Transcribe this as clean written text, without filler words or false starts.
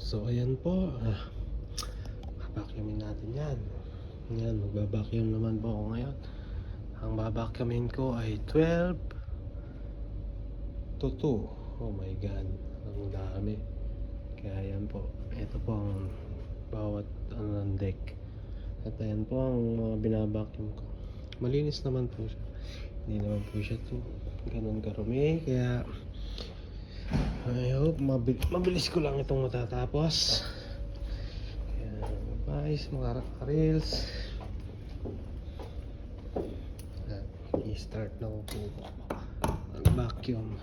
So ayan po, vacuumin natin yan. Yan, magbabacuum naman po ako ngayon. Ang babacuumin ko ay 12 to 2. Oh my god, ang dami. Kaya yan po, ito po ang bawat ng deck. At ayan po ang mga binabacuum ko. Malinis naman po siya, hindi naman po siya ganun karumi. Kaya I hope mabilis ko lang itong matatapos. Kaya guys, mga reels, i-start na po mag-vacuum.